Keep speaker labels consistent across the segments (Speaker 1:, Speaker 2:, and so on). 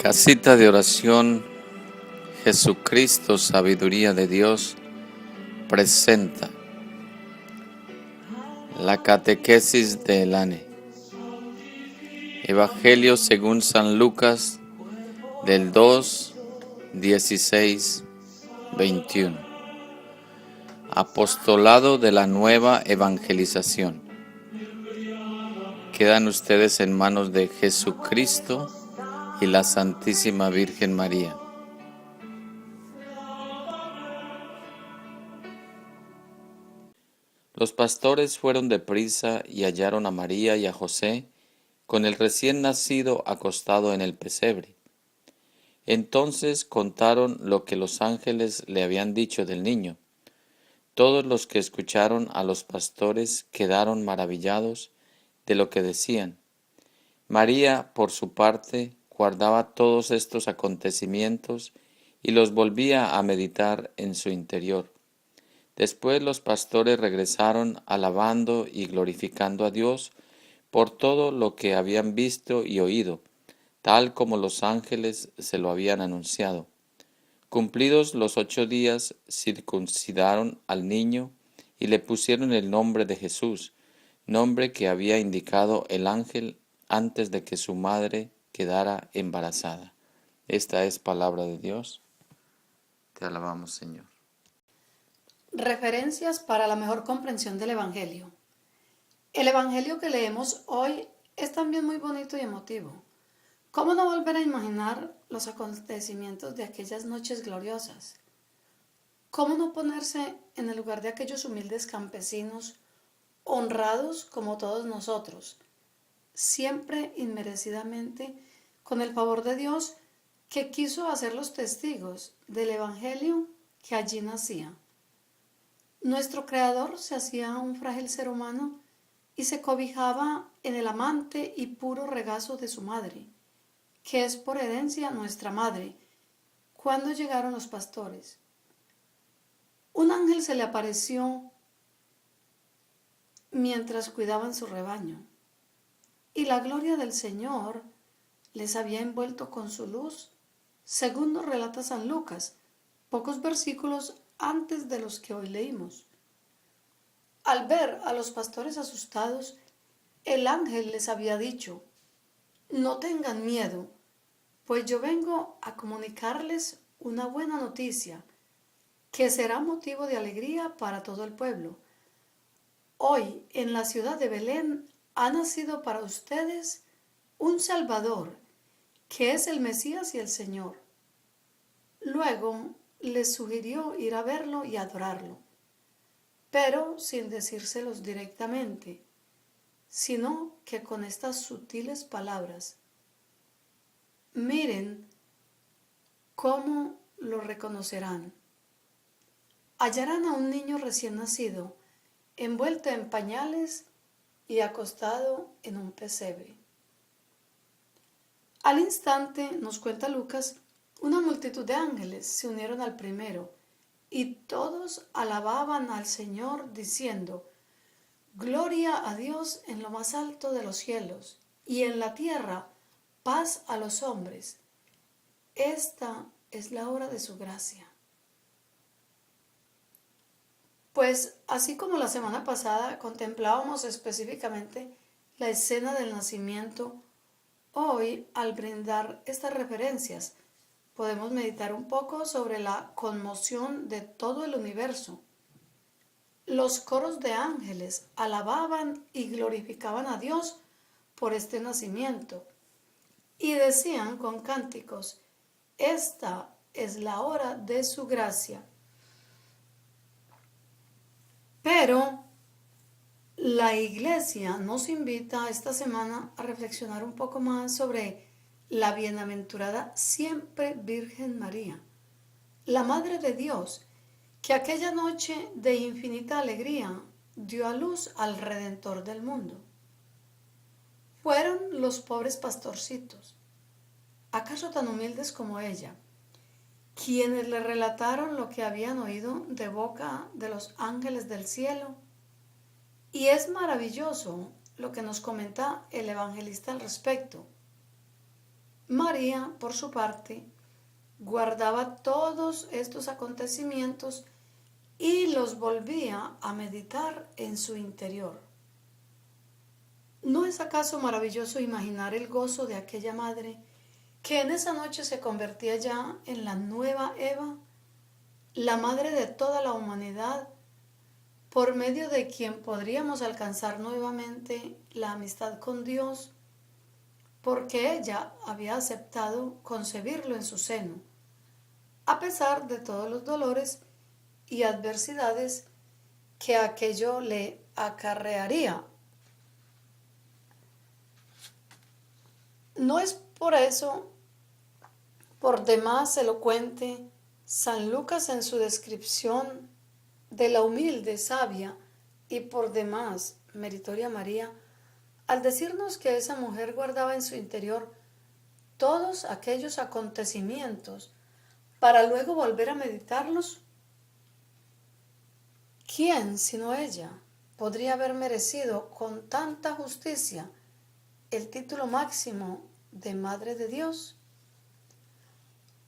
Speaker 1: Casita de oración Jesucristo, Sabiduría de Dios, presenta la catequesis de Elane. Evangelio según San Lucas del 2, 16, 21. Apostolado de la nueva evangelización. Quedan ustedes en manos de Jesucristo y la Santísima Virgen María. Los pastores fueron deprisa y hallaron a María y a José con el recién nacido acostado en el pesebre. Entonces contaron lo que los ángeles le habían dicho del niño. Todos los que escucharon a los pastores quedaron maravillados de lo que decían. María, por su parte, guardaba todos estos acontecimientos y los volvía a meditar en su interior. Después los pastores regresaron alabando y glorificando a Dios por todo lo que habían visto y oído, tal como los ángeles se lo habían anunciado. Cumplidos los 8 días, circuncidaron al niño y le pusieron el nombre de Jesús, nombre que había indicado el ángel antes de que su madre quedara embarazada. Esta es palabra de Dios. Te alabamos, Señor.
Speaker 2: Referencias para la mejor comprensión del Evangelio. El Evangelio que leemos hoy es también muy bonito y emotivo. ¿Cómo no volver a imaginar los acontecimientos de aquellas noches gloriosas? ¿Cómo no ponerse en el lugar de aquellos humildes campesinos, honrados como todos nosotros, siempre inmerecidamente, con el favor de Dios, que quiso hacerlos testigos del Evangelio que allí nacía? Nuestro Creador se hacía un frágil ser humano y se cobijaba en el amante y puro regazo de su madre, que es por herencia nuestra madre. Cuando llegaron los pastores, un ángel se le apareció mientras cuidaban su rebaño, y la gloria del Señor les había envuelto con su luz, según nos relata San Lucas, pocos versículos antes de los que hoy leímos. Al ver a los pastores asustados, el ángel les había dicho: no tengan miedo, pues yo vengo a comunicarles una buena noticia, que será motivo de alegría para todo el pueblo. Hoy, en la ciudad de Belén, ha nacido para ustedes un Salvador, que es el Mesías y el Señor. Luego les sugirió ir a verlo y adorarlo, pero sin decírselos directamente, sino que con estas sutiles palabras: miren cómo lo reconocerán. Hallarán a un niño recién nacido, envuelto en pañales y acostado en un pesebre. Al instante, nos cuenta Lucas, una multitud de ángeles se unieron al primero, y todos alababan al Señor diciendo: gloria a Dios en lo más alto de los cielos, y en la tierra paz a los hombres. Esta es la hora de su gracia. Pues así como la semana pasada contemplábamos específicamente la escena del nacimiento, hoy, al brindar estas referencias, podemos meditar un poco sobre la conmoción de todo el universo. Los coros de ángeles alababan y glorificaban a Dios por este nacimiento y decían con cánticos: esta es la hora de su gracia. Pero la Iglesia nos invita esta semana a reflexionar un poco más sobre la bienaventurada siempre Virgen María, la Madre de Dios, que aquella noche de infinita alegría dio a luz al Redentor del mundo. Fueron los pobres pastorcitos, acaso tan humildes como ella, quienes le relataron lo que habían oído de boca de los ángeles del cielo. Y es maravilloso lo que nos comenta el evangelista al respecto. María, por su parte, guardaba todos estos acontecimientos y los volvía a meditar en su interior. ¿No es acaso maravilloso imaginar el gozo de aquella madre que en esa noche se convertía ya en la nueva Eva, la madre de toda la humanidad, por medio de quien podríamos alcanzar nuevamente la amistad con Dios, porque ella había aceptado concebirlo en su seno, a pesar de todos los dolores y adversidades que aquello le acarrearía? No es por eso por demás elocuente San Lucas en su descripción de la humilde, sabia y por demás meritoria María, al decirnos que esa mujer guardaba en su interior todos aquellos acontecimientos para luego volver a meditarlos. ¿Quién, sino ella, podría haber merecido con tanta justicia el título máximo de Madre de Dios?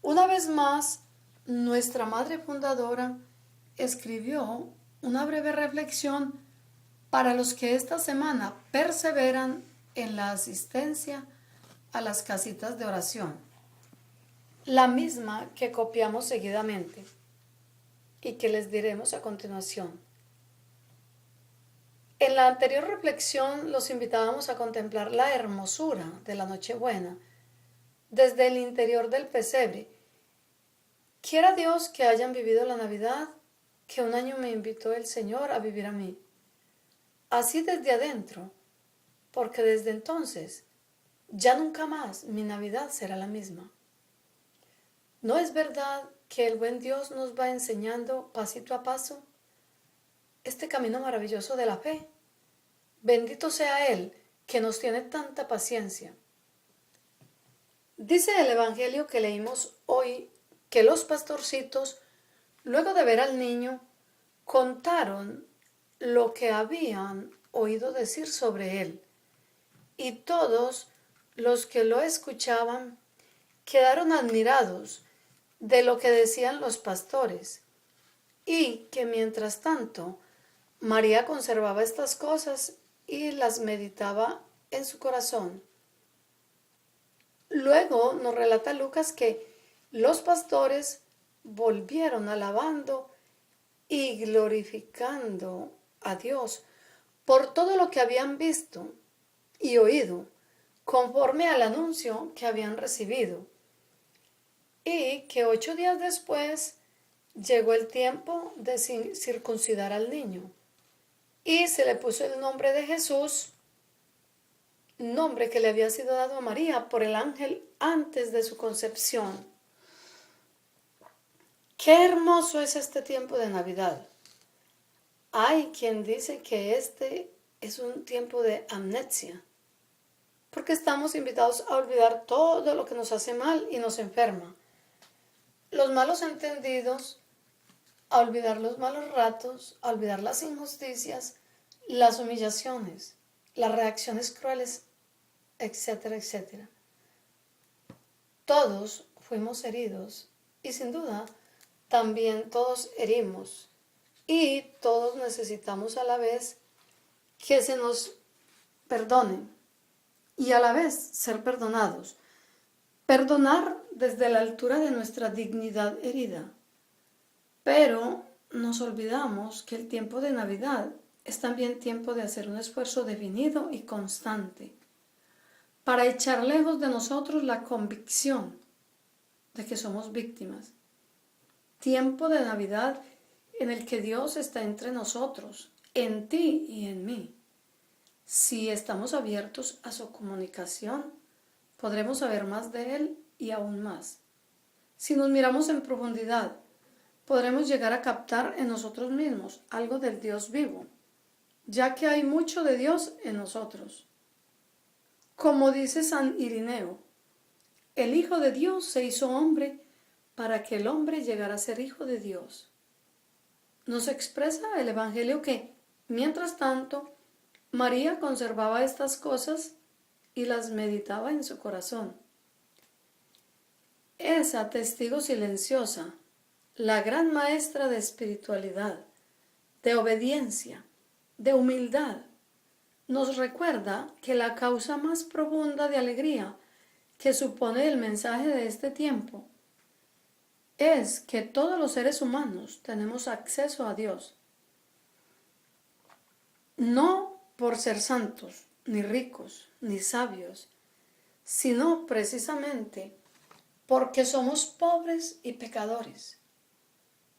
Speaker 2: Una vez más, nuestra Madre Fundadora escribió una breve reflexión para los que esta semana perseveran en la asistencia a las casitas de oración, la misma que copiamos seguidamente y que les diremos a continuación. En la anterior reflexión los invitábamos a contemplar la hermosura de la Nochebuena desde el interior del pesebre. Quiera Dios que hayan vivido la Navidad que un año me invitó el Señor a vivir a mí, así desde adentro, porque desde entonces ya nunca más mi Navidad será la misma. ¿No es verdad que el buen Dios nos va enseñando pasito a paso este camino maravilloso de la fe? Bendito sea Él que nos tiene tanta paciencia. Dice el Evangelio que leímos hoy que los pastorcitos, luego de ver al niño, contaron lo que habían oído decir sobre él, y todos los que lo escuchaban quedaron admirados de lo que decían los pastores, y que mientras tanto María conservaba estas cosas y las meditaba en su corazón. Luego nos relata Lucas que los pastores volvieron alabando y glorificando a Dios por todo lo que habían visto y oído, conforme al anuncio que habían recibido, y que 8 días después llegó el tiempo de circuncidar al niño, y se le puso el nombre de Jesús, nombre que le había sido dado a María por el ángel antes de su concepción. Qué hermoso es este tiempo de Navidad. Hay quien dice que este es un tiempo de amnesia, porque estamos invitados a olvidar todo lo que nos hace mal y nos enferma. Los malos entendidos, a olvidar los malos ratos, a olvidar las injusticias, las humillaciones, las reacciones crueles, etcétera, etcétera. Todos fuimos heridos y sin duda también todos herimos, y todos necesitamos a la vez que se nos perdone y a la vez ser perdonados. Perdonar desde la altura de nuestra dignidad herida. Pero nos olvidamos que el tiempo de Navidad es también tiempo de hacer un esfuerzo definido y constante para echar lejos de nosotros la convicción de que somos víctimas. Tiempo de Navidad en el que Dios está entre nosotros, en ti y en mí. Si estamos abiertos a su comunicación, podremos saber más de Él y aún más. Si nos miramos en profundidad, podremos llegar a captar en nosotros mismos algo del Dios vivo, ya que hay mucho de Dios en nosotros. Como dice San Irineo, el Hijo de Dios se hizo hombre para que el hombre llegara a ser hijo de Dios. Nos expresa el Evangelio que, mientras tanto, María conservaba estas cosas y las meditaba en su corazón. esa testigo silenciosa, la gran maestra de espiritualidad, de obediencia, de humildad, nos recuerda que la causa más profunda de alegría que supone el mensaje de este tiempo es que todos los seres humanos tenemos acceso a Dios, no por ser santos, ni ricos, ni sabios, sino precisamente porque somos pobres y pecadores,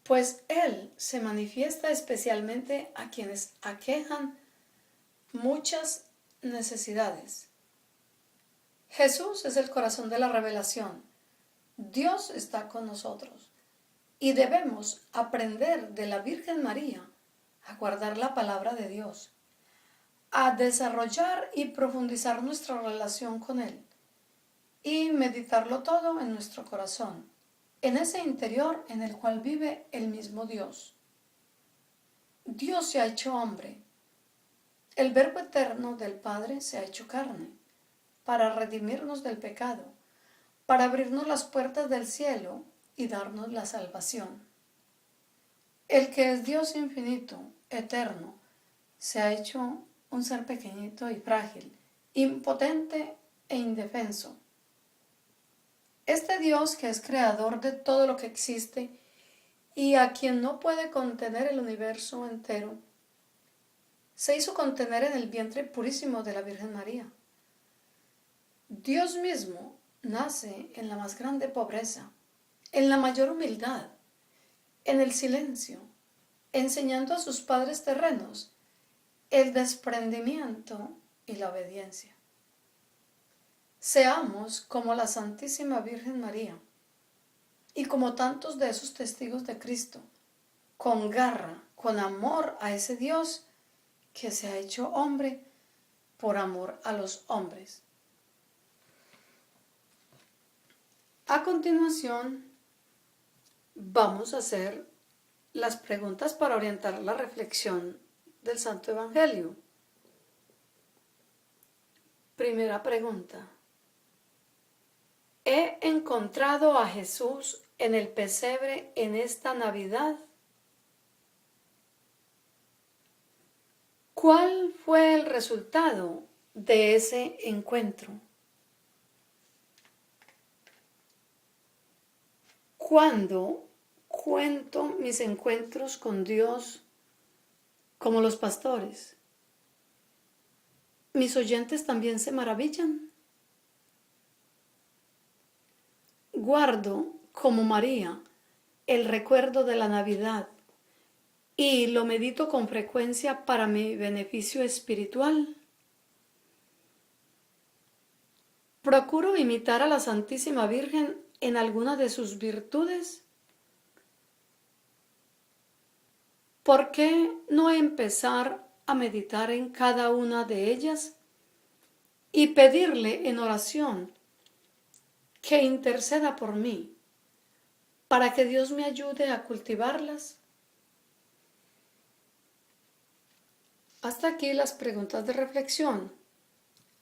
Speaker 2: pues Él se manifiesta especialmente a quienes aquejan muchas necesidades. Jesús es el corazón de la revelación. Dios está con nosotros y debemos aprender de la Virgen María a guardar la palabra de Dios, a desarrollar y profundizar nuestra relación con Él y meditarlo todo en nuestro corazón, en ese interior en el cual vive el mismo Dios. Dios se ha hecho hombre. El Verbo eterno del Padre se ha hecho carne para redimirnos del pecado, para abrirnos las puertas del cielo y darnos la salvación. El que es Dios infinito, eterno, se ha hecho un ser pequeñito y frágil, impotente e indefenso. Este Dios que es creador de todo lo que existe y a quien no puede contener el universo entero, se hizo contener en el vientre purísimo de la Virgen María. Dios mismo nace en la más grande pobreza, en la mayor humildad, en el silencio, enseñando a sus padres terrenos el desprendimiento y la obediencia. Seamos como la Santísima Virgen María y como tantos de esos testigos de Cristo, con garra, con amor a ese Dios que se ha hecho hombre por amor a los hombres. A continuación, vamos a hacer las preguntas para orientar la reflexión del Santo Evangelio. Primera pregunta. ¿He encontrado a Jesús en el pesebre en esta Navidad? ¿Cuál fue el resultado de ese encuentro? ¿Cuándo cuento mis encuentros con Dios como los pastores? ¿Mis oyentes también se maravillan? Guardo, como María, el recuerdo de la Navidad y lo medito con frecuencia para mi beneficio espiritual. ¿Procuro imitar a la Santísima Virgen en alguna de sus virtudes? ¿Por qué no empezar a meditar en cada una de ellas y pedirle en oración que interceda por mí para que Dios me ayude a cultivarlas? Hasta aquí las preguntas de reflexión.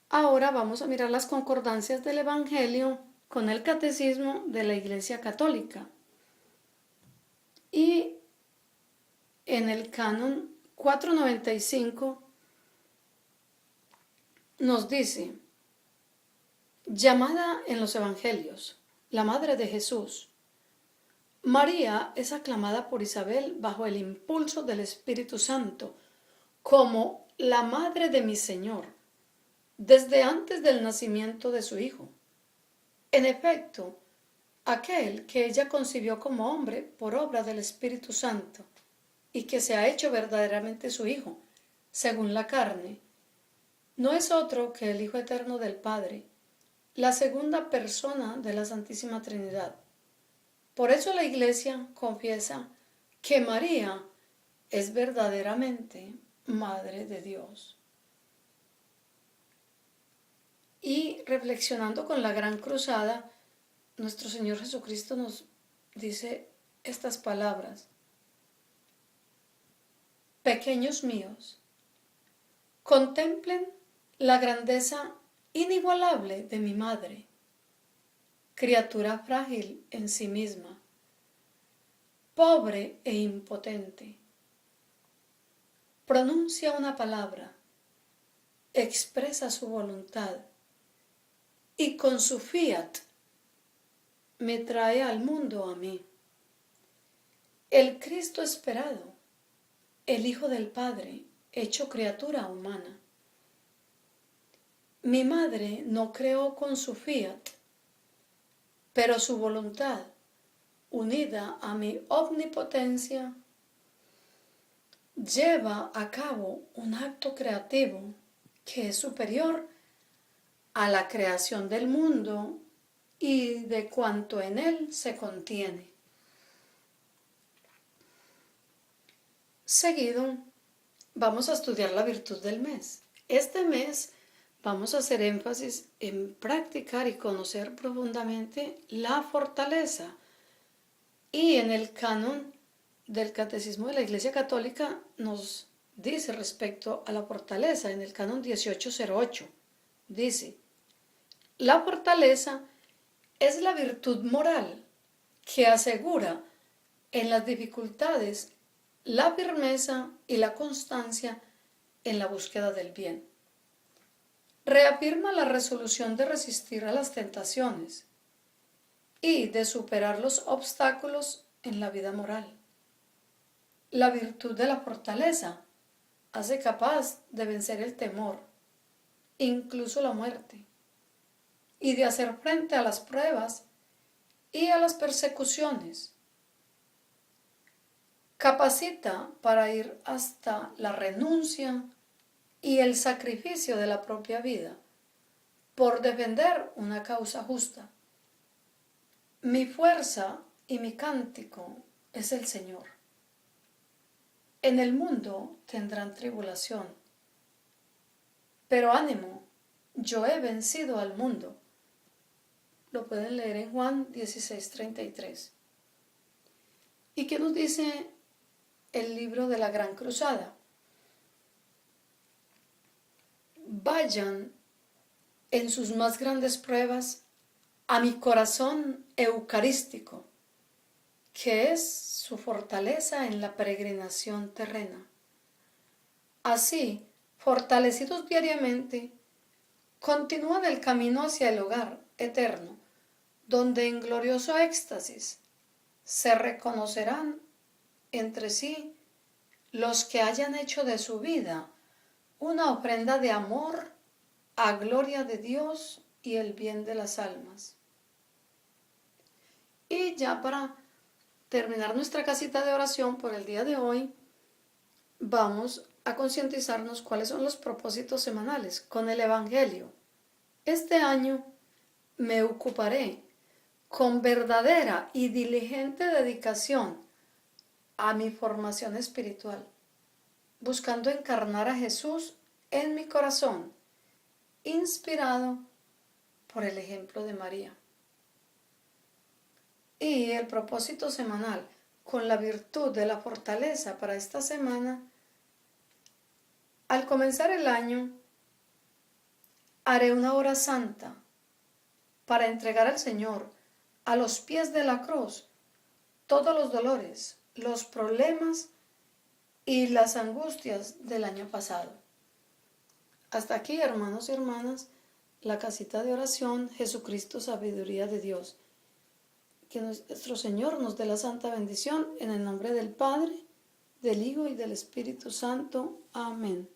Speaker 2: Ahora vamos a mirar las concordancias del Evangelio con el Catecismo de la Iglesia Católica. Y en el canon 495 nos dice: llamada en los Evangelios, la Madre de Jesús, María es aclamada por Isabel bajo el impulso del Espíritu Santo como la Madre de mi Señor, desde antes del nacimiento de su Hijo. En efecto, aquel que ella concibió como hombre por obra del Espíritu Santo y que se ha hecho verdaderamente su Hijo, según la carne, no es otro que el Hijo eterno del Padre, la segunda persona de la Santísima Trinidad. Por eso la Iglesia confiesa que María es verdaderamente Madre de Dios. Y reflexionando con la Gran Cruzada, nuestro Señor Jesucristo nos dice estas palabras: pequeños míos, contemplen la grandeza inigualable de mi Madre. criatura frágil en sí misma, pobre e impotente. Pronuncia una palabra, expresa su voluntad y con su fiat me trae al mundo a mí. El Cristo esperado, el Hijo del Padre, hecho criatura humana. Mi madre no creó con su fiat, pero su voluntad, unida a mi omnipotencia, lleva a cabo un acto creativo que es superior a la creación del mundo y de cuanto en él se contiene. Seguido, vamos a estudiar la virtud del mes. Este mes vamos a hacer énfasis en practicar y conocer profundamente la fortaleza. Y en el canon del Catecismo de la Iglesia Católica nos dice respecto a la fortaleza, en el canon 1808, dice: la fortaleza es la virtud moral que asegura en las dificultades la firmeza y la constancia en la búsqueda del bien. Reafirma la resolución de resistir a las tentaciones y de superar los obstáculos en la vida moral. La virtud de la fortaleza hace capaz de vencer el temor, incluso la muerte, y de hacer frente a las pruebas y a las persecuciones. Capacita para ir hasta la renuncia y el sacrificio de la propia vida por defender una causa justa. Mi fuerza y mi cántico es el Señor. En el mundo tendrán tribulación, pero ánimo, yo he vencido al mundo. Lo pueden leer en Juan 16:33. ¿Y qué nos dice el libro de la Gran Cruzada? Vayan en sus más grandes pruebas a mi corazón eucarístico, que es su fortaleza en la peregrinación terrena. Así, fortalecidos diariamente, continúan el camino hacia el hogar eterno, donde en glorioso éxtasis se reconocerán entre sí los que hayan hecho de su vida una ofrenda de amor a gloria de Dios y el bien de las almas. Y ya para terminar nuestra casita de oración por el día de hoy, vamos a concientizarnos cuáles son los propósitos semanales con el Evangelio. Este año me ocuparé con verdadera y diligente dedicación a mi formación espiritual, buscando encarnar a Jesús en mi corazón, inspirado por el ejemplo de María. Y el propósito semanal con la virtud de la fortaleza para esta semana: al comenzar el año, haré una hora santa para entregar al Señor a los pies de la cruz todos los dolores, los problemas y las angustias del año pasado. Hasta aquí, hermanos y hermanas, la casita de oración Jesucristo, sabiduría de Dios. Que nuestro Señor nos dé la santa bendición en el nombre del Padre, del Hijo y del Espíritu Santo. Amén.